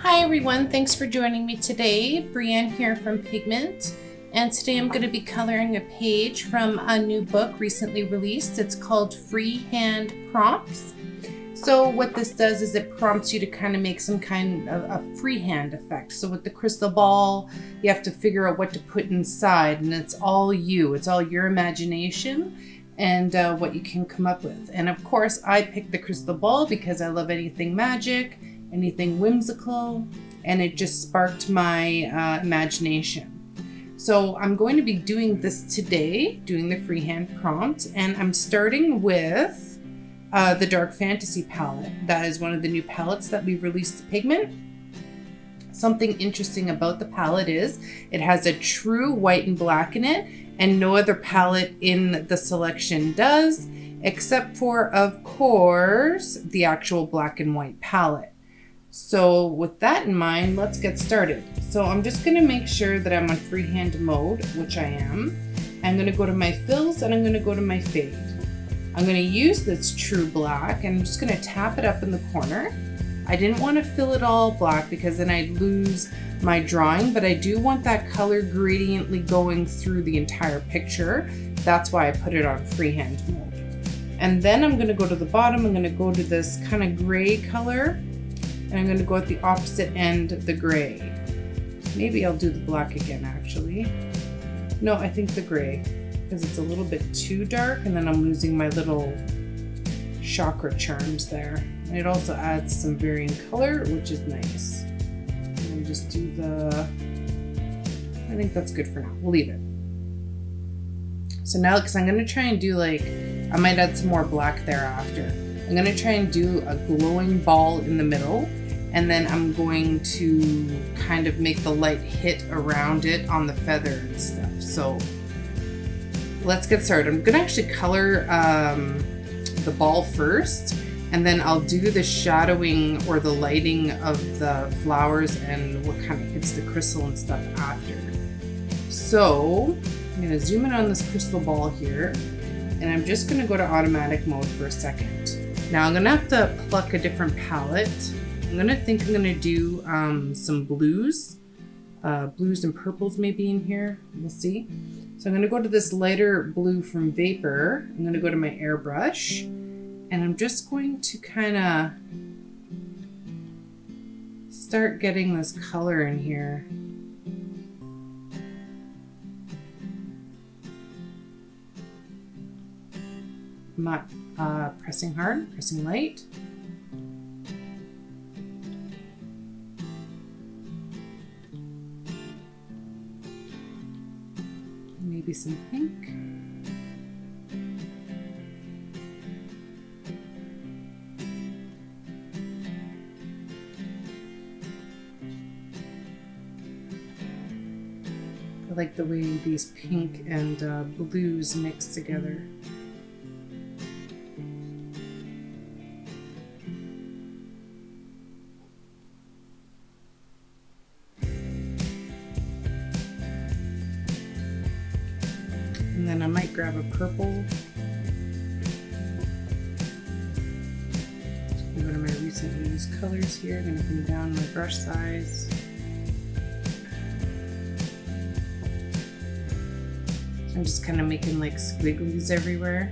Hi everyone, thanks for joining me today. Breanne here from Pigment, and today I'm going to be coloring a page from a new book recently released. It's called Freehand Prompts. So what this does is it prompts you to kind of make some kind of a freehand effect. So with the crystal ball, you have to figure out what to put inside, and it's all you. It's all your imagination and what you can come up with. And of course, I picked the crystal ball because I love anything magic, anything whimsical, and it just sparked my imagination. So I'm going to be doing this today, doing the freehand prompt, and I'm starting with the Dark Fantasy palette. That is one of the new palettes that we've released to Pigment. Something interesting about the palette is it has a true white and black in it, and no other palette in the selection does, except for, of course, the actual black and white palette. So with that in mind, let's get started. So I'm just going to make sure that I'm on freehand mode, which I am. I'm going to go to my fills and I'm going to go to my fade. I'm going to use this true black and I'm just going to tap it up in the corner. I didn't want to fill it all black because then I'd lose my drawing, but I do want that color gradiently going through the entire picture. That's why I put it on freehand mode. And then I'm going to go to the bottom. I'm going to go to this kind of gray color. And I'm going to go at the opposite end, the gray. Maybe I'll do the black again, actually. No, I think the gray, because it's a little bit too dark, and then I'm losing my little chakra charms there. And it also adds some varying color, which is nice. And just do the... I think that's good for now. We'll leave it. So now, because I'm going to try and do like... I might add some more black thereafter. I'm going to try and do a glowing ball in the middle. And then I'm going to kind of make the light hit around it on the feather and stuff. So let's get started. I'm gonna actually color the ball first, and then I'll do the shadowing or the lighting of the flowers and what kind of hits the crystal and stuff after. So I'm gonna zoom in on this crystal ball here, and I'm just gonna go to automatic mode for a second. Now I'm gonna have to pluck a different palette. I'm gonna do some blues and purples maybe in here. We'll see. So I'm gonna go to this lighter blue from Vapor. I'm gonna go to my airbrush, and I'm just going to kind of start getting this color in here. I'm not pressing hard, pressing light. Maybe some pink. I like the way these pink and blues mix together. And then I might grab a purple. Go to my recently used colors here. I'm going to bring down my brush size. So I'm just kind of making like squigglies everywhere.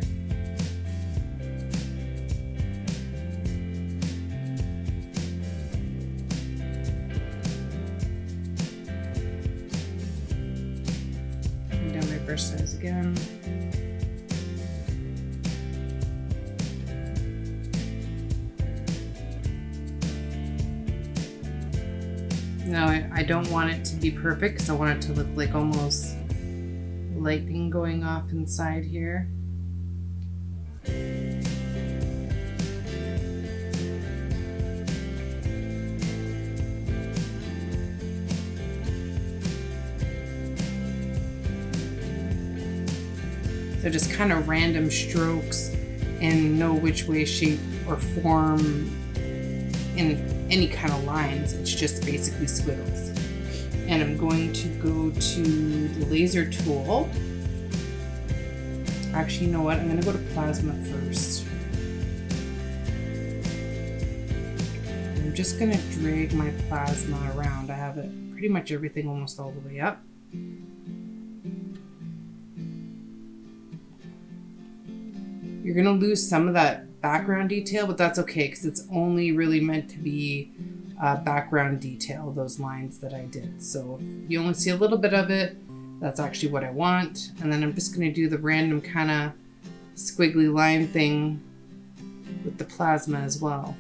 Brush size again. Now I don't want it to be perfect because I want it to look like almost lightning going off inside here. So just kind of random strokes in no which way, shape, or form in any kind of lines. It's just basically squiggles. And I'm going to go to the laser tool. Actually, you know what? I'm going to go to plasma first. just gonna drag my plasma around. I have it pretty much everything almost all the way up. You're gonna lose some of that background detail, but that's okay because it's only really meant to be background detail, those lines that I did. So if you only see a little bit of it, that's actually what I want. And then I'm just gonna do the random kind of squiggly line thing with the plasma as well.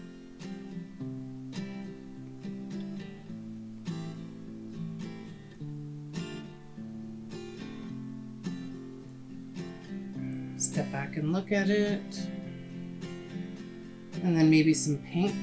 Step back and look at it. And then maybe some pink.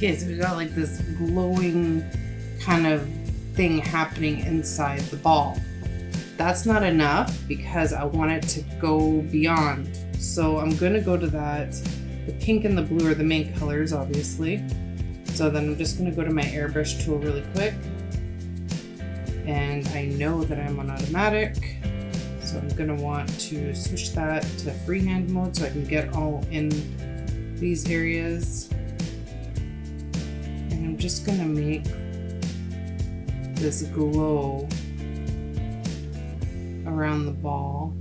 Okay, so we got like this glowing kind of thing happening inside the ball. That's not enough because I want it to go beyond. So I'm gonna go to that. The pink and the blue are the main colors, obviously. So then I'm just gonna go to my airbrush tool really quick. And I know that I'm on automatic. So I'm gonna want to switch that to freehand mode so I can get all in these areas. I'm just gonna make this glow around the ball.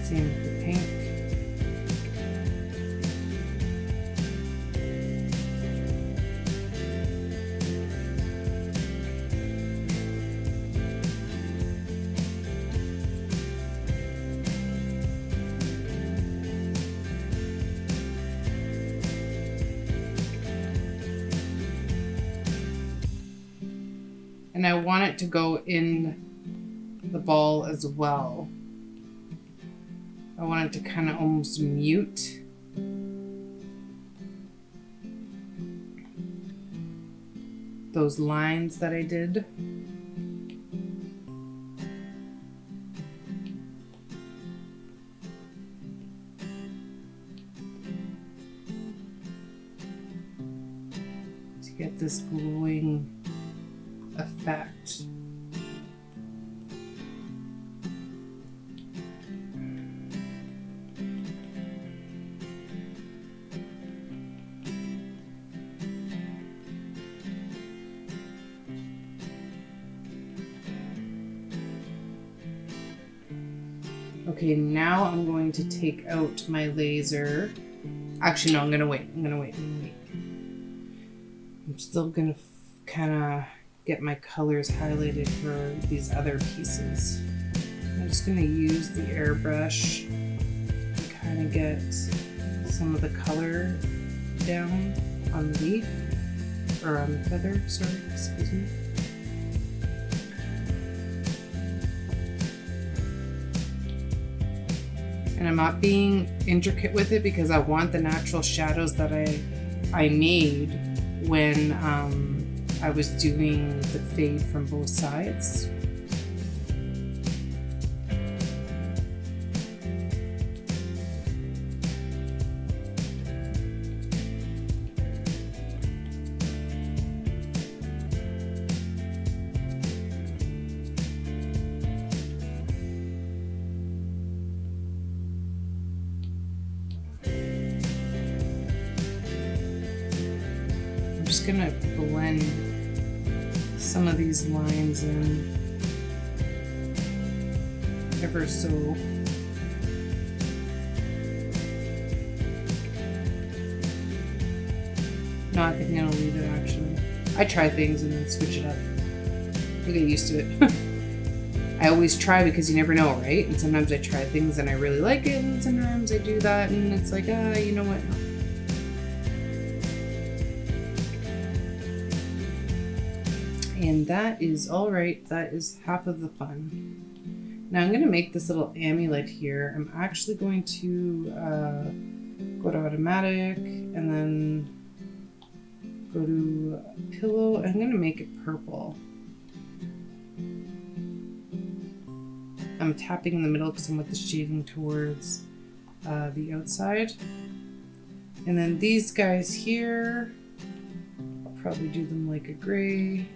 Same with the pink. And I want it to go in the ball as well. I want it to kind of almost mute those lines that I did. To get this glowing effect. Okay, now I'm going to take out my laser. Actually, no, I'm gonna wait. I'm still gonna kind of get my colors highlighted for these other pieces. I'm just gonna use the airbrush to kind of get some of the color down on the leaf, or on the feather, sorry, excuse me. And I'm not being intricate with it because I want the natural shadows that I made when I was doing the fade from both sides. I'm just gonna blend some of these lines in ever so. No, I think I'm gonna leave it actually. I try things and then switch it up. I get used to it. I always try because you never know, right? And sometimes I try things and I really like it, and sometimes I do that and it's like, you know what? No. And that is all right. That is half of the fun. Now I'm going to make this little amulet here. I'm actually going to go to automatic and then go to pillow. I'm going to make it purple. I'm tapping in the middle because I'm with the shading towards the outside. And then these guys here, I'll probably do them like a gray.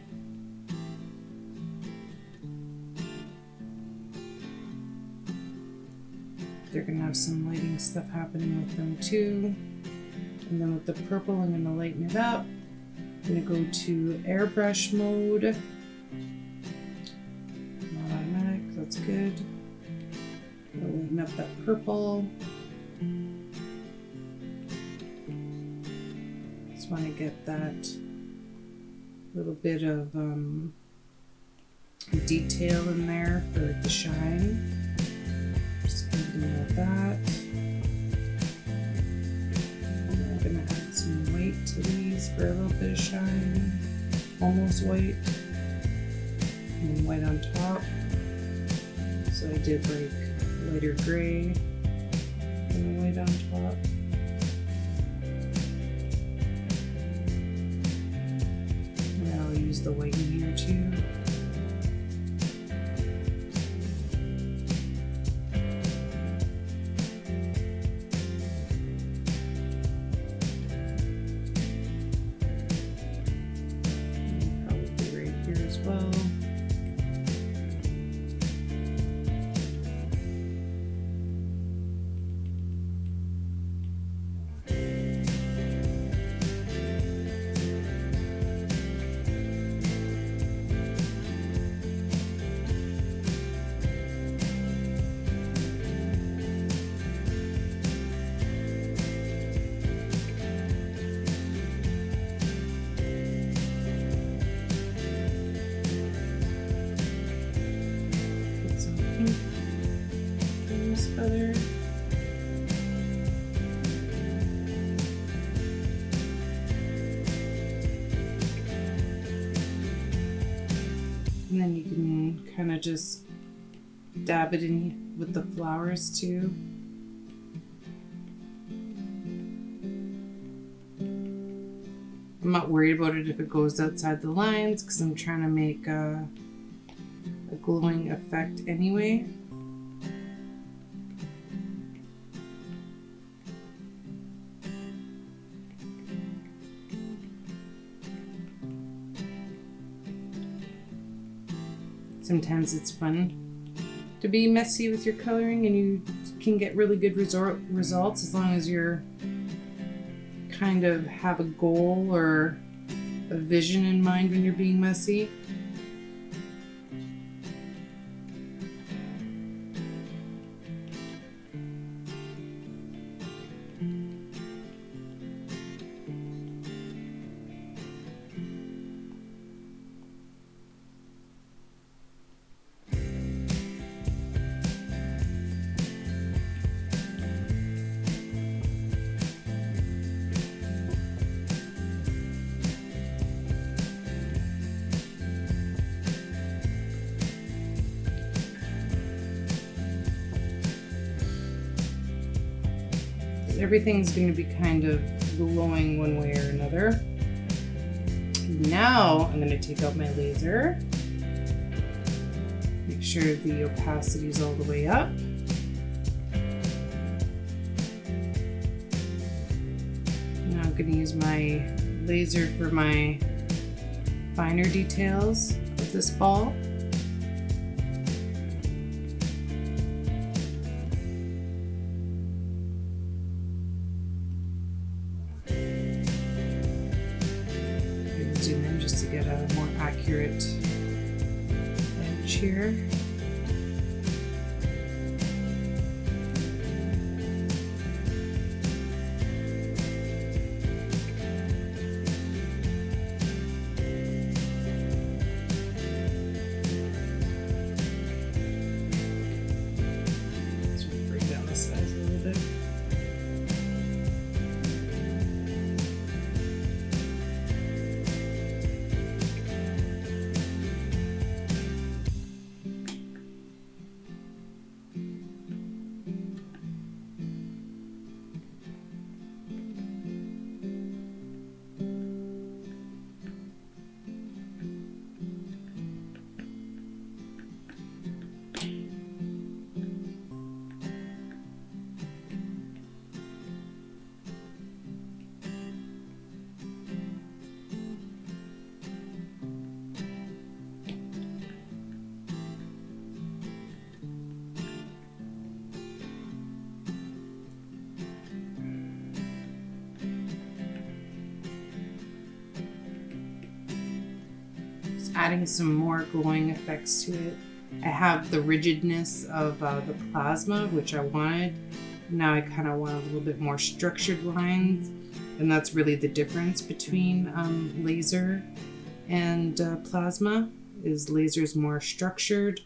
They're gonna have some lighting stuff happening with them too. And then with the purple, I'm gonna lighten it up. I'm gonna go to airbrush mode. Not automatic, that's good. I'm gonna lighten up that purple. Just wanna get that little bit of detail in there for the shine. Just gonna do that. And I'm gonna add some white to these for a little bit of shine. Almost white. And then white on top. So I did like lighter gray and white on top. And I'll use the white in here too. Feather. And then you can kind of just dab it in with the flowers too. I'm not worried about it if it goes outside the lines because I'm trying to make a glowing effect anyway. Sometimes it's fun to be messy with your coloring and you can get really good results as long as you're kind of have a goal or a vision in mind when you're being messy. Everything's going to be kind of glowing one way or another. Now I'm going to take out my laser. Make sure the opacity is all the way up. Now I'm going to use my laser for my finer details of this ball. Zoom in just to get a more accurate edge here. Let's bring down the size a little bit. adding some more glowing effects to it. I have the rigidness of the plasma, which I wanted. Now I kind of want a little bit more structured lines, and that's really the difference between laser and plasma. Is laser's more structured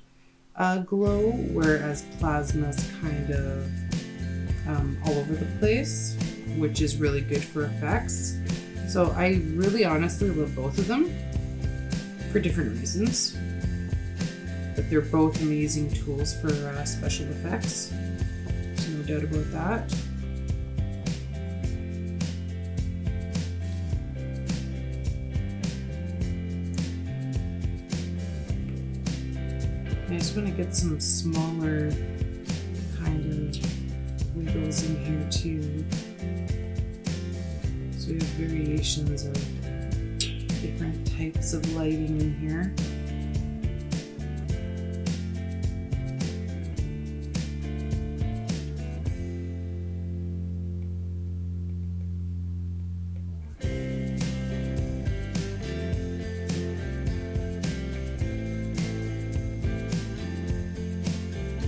glow, whereas plasma's kind of all over the place, which is really good for effects. So I really honestly love both of them for different reasons, but they're both amazing tools for special effects. There's no doubt about that. I just want to get some smaller kind of wiggles in here too. So we have variations of different types of lighting in here.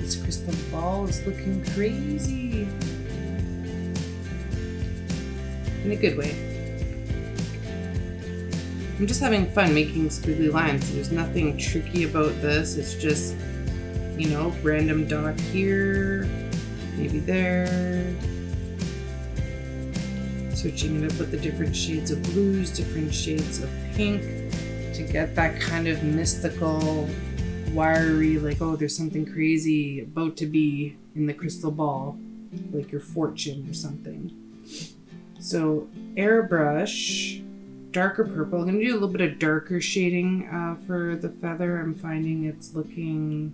This crystal ball is looking crazy. In a good way. I'm just having fun making squiggly lines. There's nothing tricky about this. It's just, you know, random dot here, maybe there. Switching it up with the different shades of blues, different shades of pink to get that kind of mystical, wiry, like, oh, there's something crazy about to be in the crystal ball, like your fortune or something. So airbrush, darker purple. I'm going to do a little bit of darker shading for the feather. I'm finding it's looking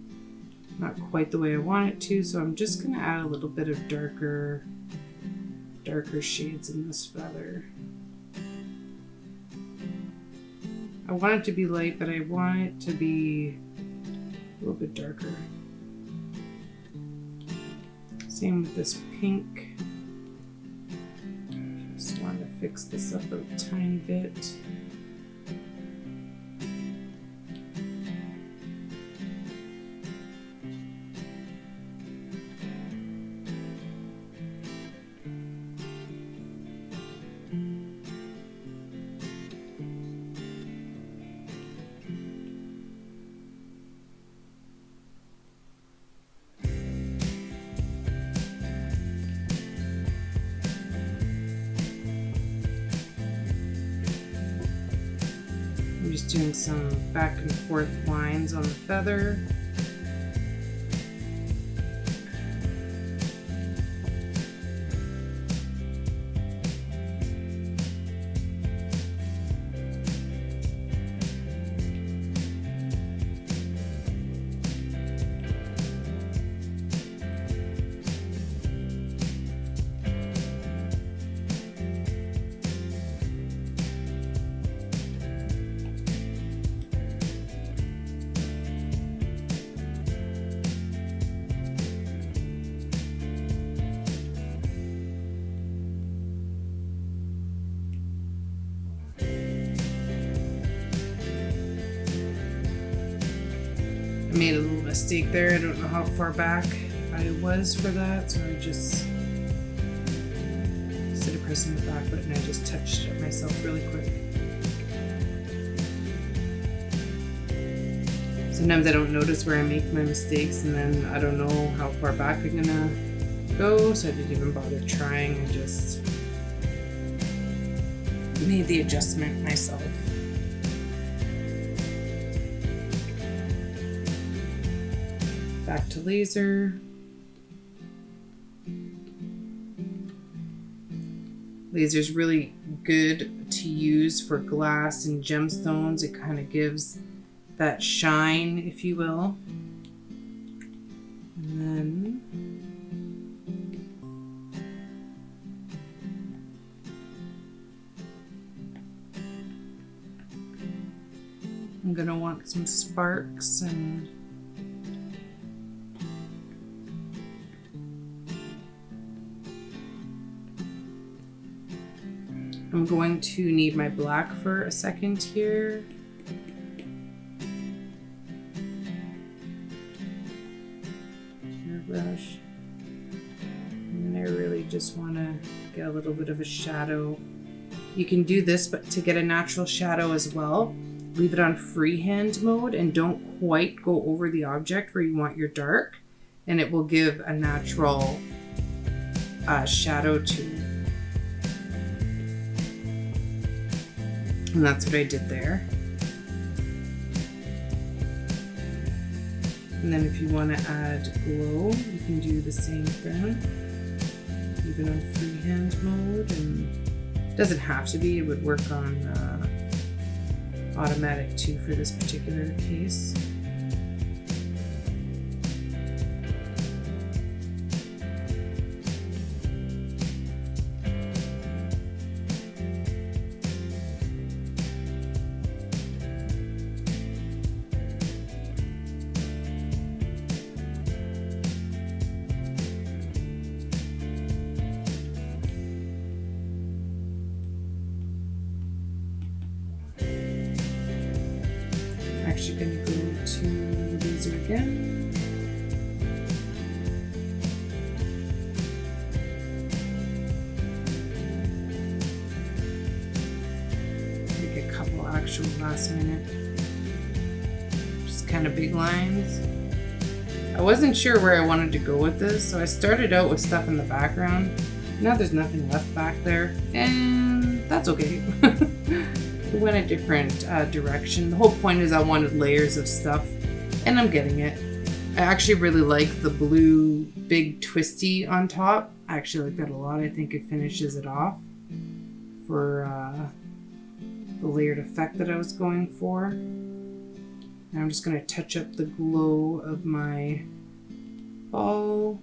not quite the way I want it to, so I'm just going to add a little bit of darker shades in this feather. I want it to be light, but I want it to be a little bit darker. Same with this pink. Just want to fix this up a tiny bit. I'm just doing some back and forth lines on the feather. I made a little mistake there. I don't know how far back I was for that, so I just, instead of pressing the back button, I just touched it myself really quick. Sometimes I don't notice where I make my mistakes, and then I don't know how far back I'm gonna go, so I didn't even bother trying. I just made the adjustment myself. Back to laser. Laser's really good to use for glass and gemstones. It kind of gives that shine, if you will. And then I'm gonna want some sparks, and I'm going to need my black for a second here. just want to get a little bit of a shadow. You can do this, but to get a natural shadow as well, leave it on freehand mode and don't quite go over the object where you want your dark, and it will give a natural shadow too. And that's what I did there. And then if you want to add glow, you can do the same thing, even on freehand mode. And it doesn't have to be, it would work on automatic too for this particular case. Actually going to go to the laser again. Make a couple actual last minute, just kind of big lines. I wasn't sure where I wanted to go with this, so I started out with stuff in the background. Now there's nothing left back there, and that's okay. We went a different direction. The whole point is I wanted layers of stuff, and I'm getting it. I actually really like the blue big twisty on top. I actually like that a lot. I think it finishes it off for the layered effect that I was going for. And I'm just going to touch up the glow of my ball.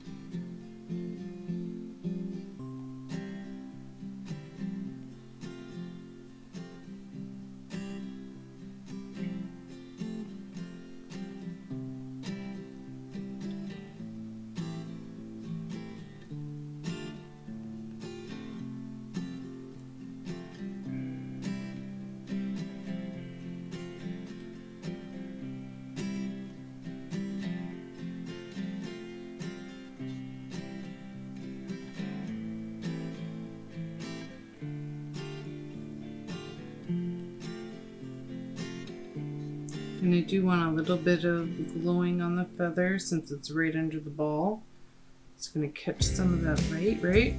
And I do want a little bit of glowing on the feather since it's right under the ball. It's going to catch some of that light, right?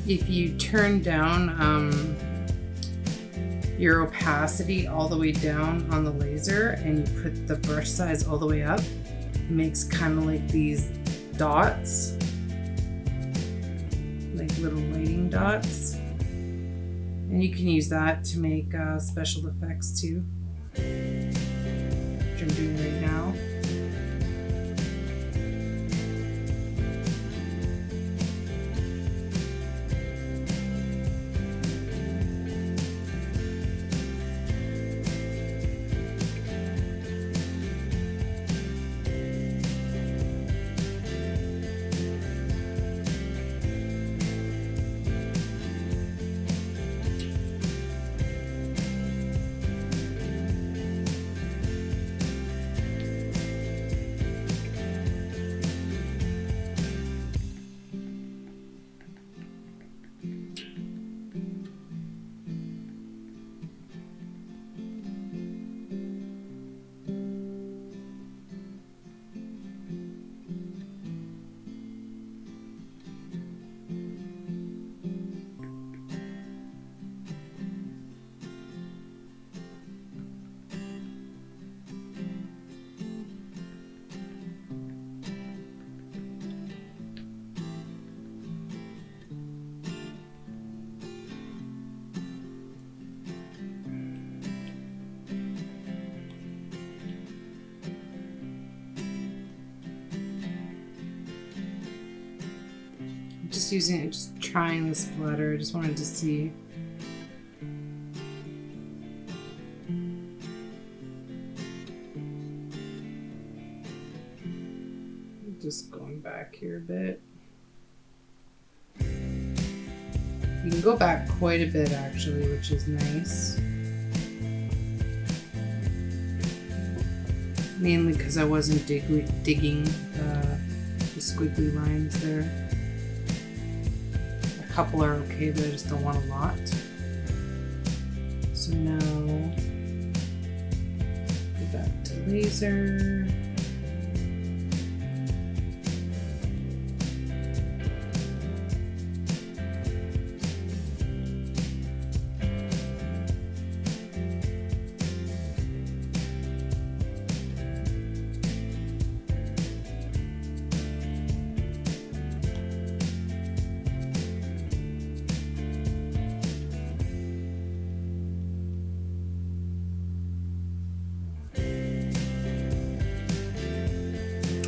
If you turn down your opacity all the way down on the laser and you put the brush size all the way up, it makes kind of like these dots, like little lighting dots. And you can use that to make special effects too, which I'm doing right now. just using it, just trying the splatter. I just wanted to see. Just going back here a bit. You can go back quite a bit actually, which is nice. Mainly because I wasn't digging the squiggly lines there. A couple are okay, but I just don't want a lot. So now, go back to laser.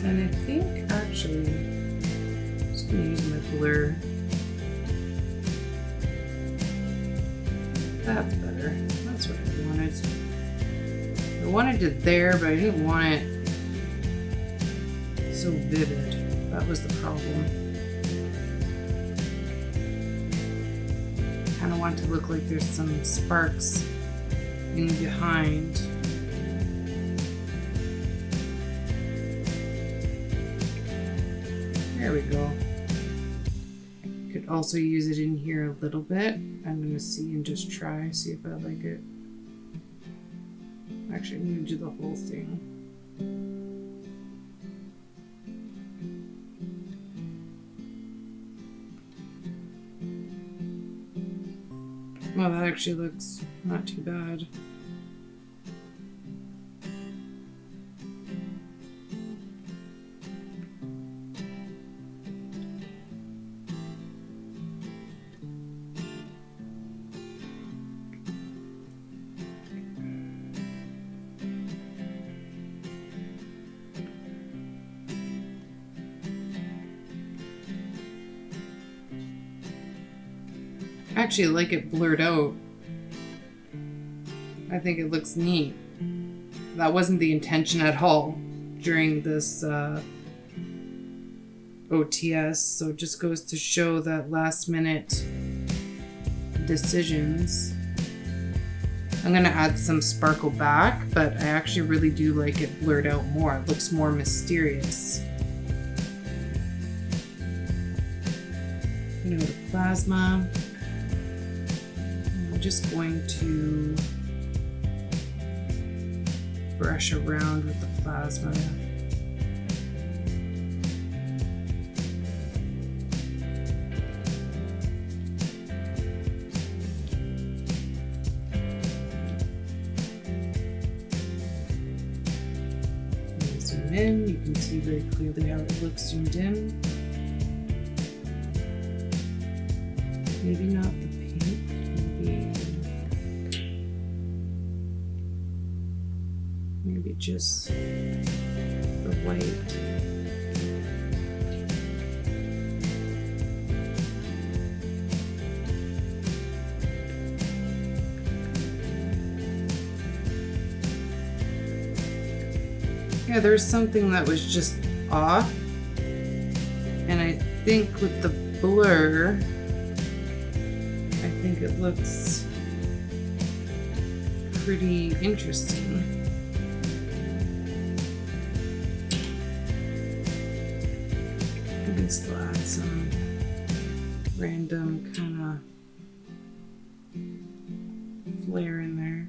And I think actually, I'm just going to use my blur. That's better. That's what I wanted. I wanted it there, but I didn't want it so vivid. That was the problem. I kind of want it to look like there's some sparks in behind. There we go. Could also use it in here a little bit. I'm gonna see and just try, see if I like it. Actually, I'm gonna do the whole thing. Well, that actually looks not too bad. I actually like it blurred out. I think it looks neat. That wasn't the intention at all during this OTS, so it just goes to show that last minute decisions. I'm gonna add some sparkle back, but I actually really do like it blurred out more. It looks more mysterious. You know, the plasma. I'm just going to brush around with the plasma. Zoom in, you can see very clearly how it looks zoomed in. Maybe not the pink, maybe just the white. Yeah, there's something that was just off, and I think with the blur, I think it looks pretty interesting. You can still add some random kind of flair in there.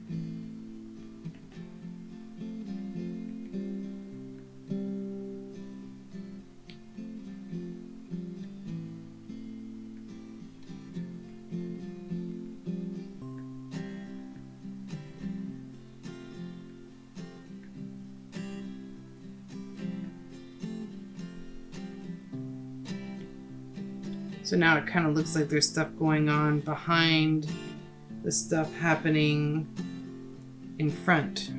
So now it kind of looks like there's stuff going on behind the stuff happening in front.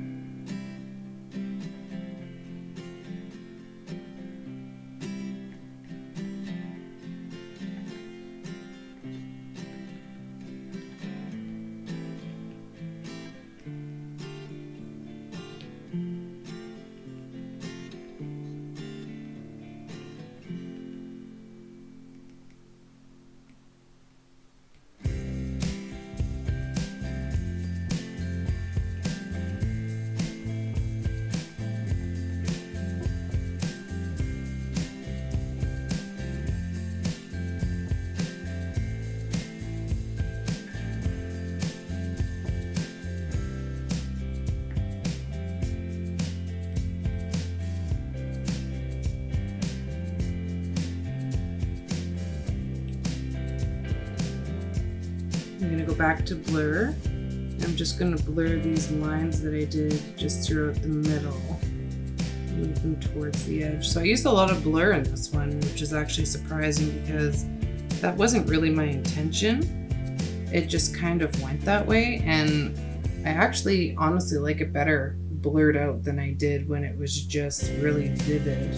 back to blur. I'm just going to blur these lines that I did just throughout the middle. Move them towards the edge. So I used a lot of blur in this one, which is actually surprising because that wasn't really my intention. It just kind of went that way, and I actually honestly like it better blurred out than I did when it was just really vivid.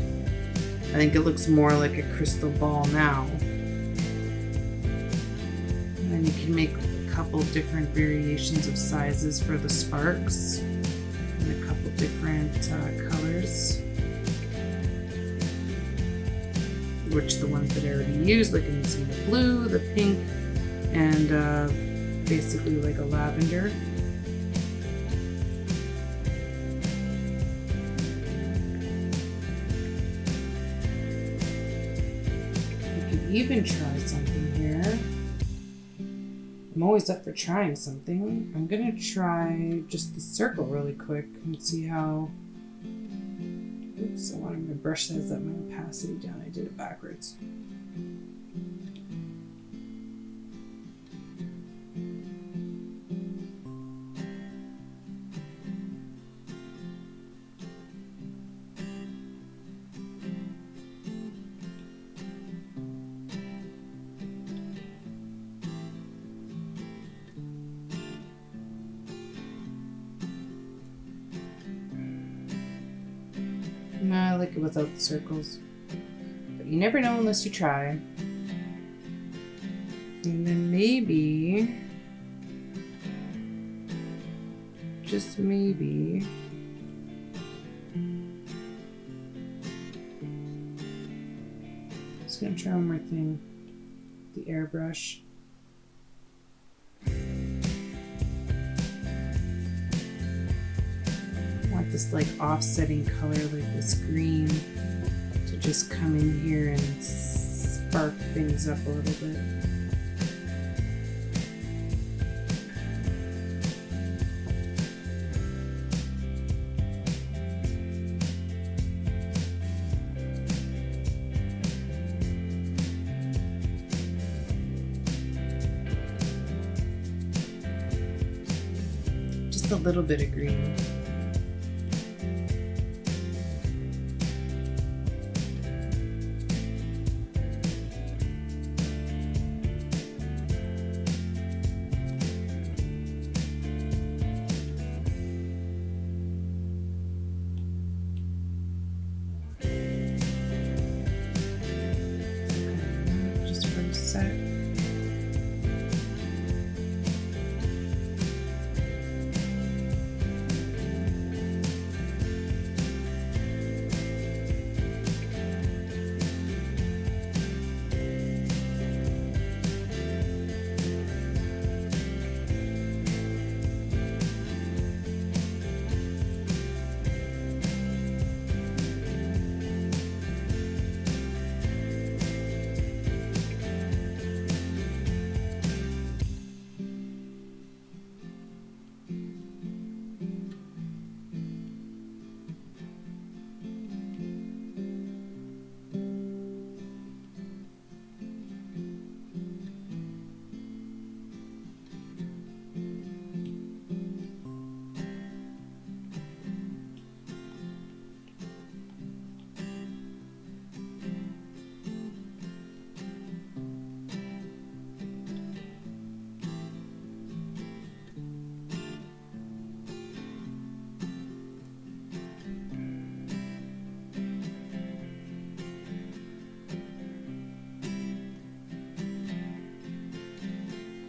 I think it looks more like a crystal ball now. And then you can make a couple different variations of sizes for the sparks and a couple different colors, which the ones that I already used, like I'm using the blue, the pink, and basically like a lavender. Even try something here. I'm always up for trying something. I'm gonna try just the circle really quick and see how. Oops, I wanted my brush size up, my opacity down. I did it backwards. No, I like it without the circles. But you never know unless you try. And then maybe, just maybe, just gonna try one more thing. The airbrush. This like offsetting color, like this green, to just come in here and spark things up a little bit. Just a little bit of green.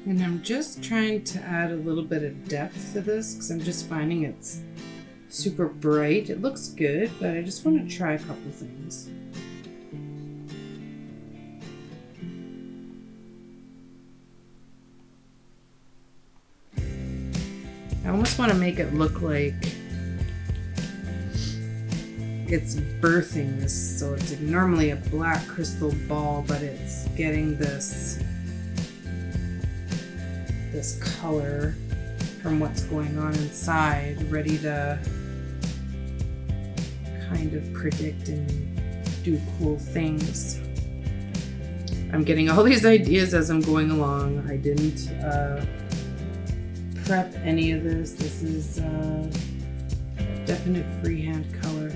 And I'm just trying to add a little bit of depth to this because I'm just finding it's super bright. It looks good, but I just want to try a couple things. I almost want to make it look like it's birthing this. So it's like normally a black crystal ball, but it's getting this color from what's going on inside, ready to kind of predict and do cool things. I'm getting all these ideas as I'm going along. I didn't prep any of this. This is a definite freehand color.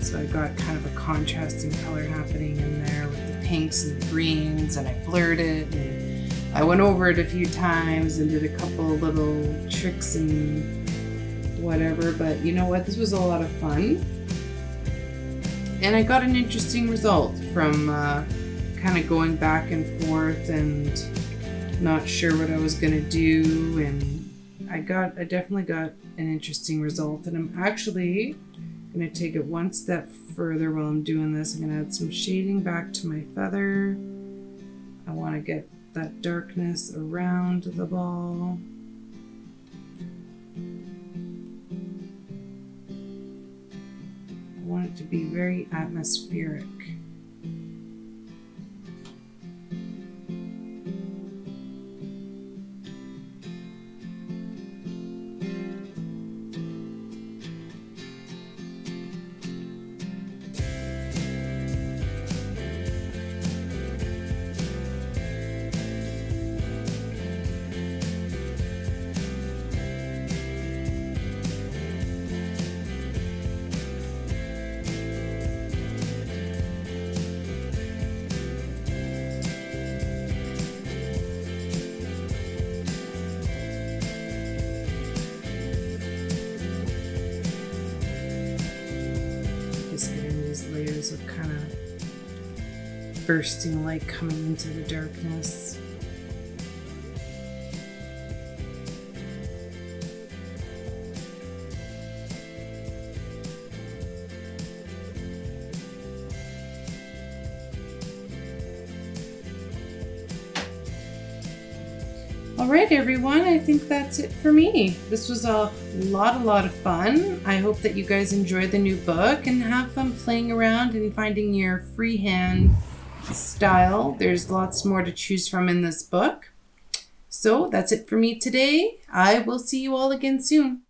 So I got kind of a contrasting color happening in there with the pinks and the greens, and I blurred it, and I went over it a few times and did a couple of little tricks and whatever, but you know what, this was a lot of fun. And I got an interesting result from kind of going back and forth and not sure what I was gonna do, and I definitely got an interesting result, and I'm actually I'm going to take it one step further while I'm doing this. I'm going to add some shading back to my feather. I want to get that darkness around the ball. I want it to be very atmospheric. Layers of kind of bursting light coming into the darkness. All right, everyone, I think that's it for me. This was a lot of fun. I hope that you guys enjoy the new book and have fun playing around and finding your freehand style. There's lots more to choose from in this book. So that's it for me today. I will see you all again soon.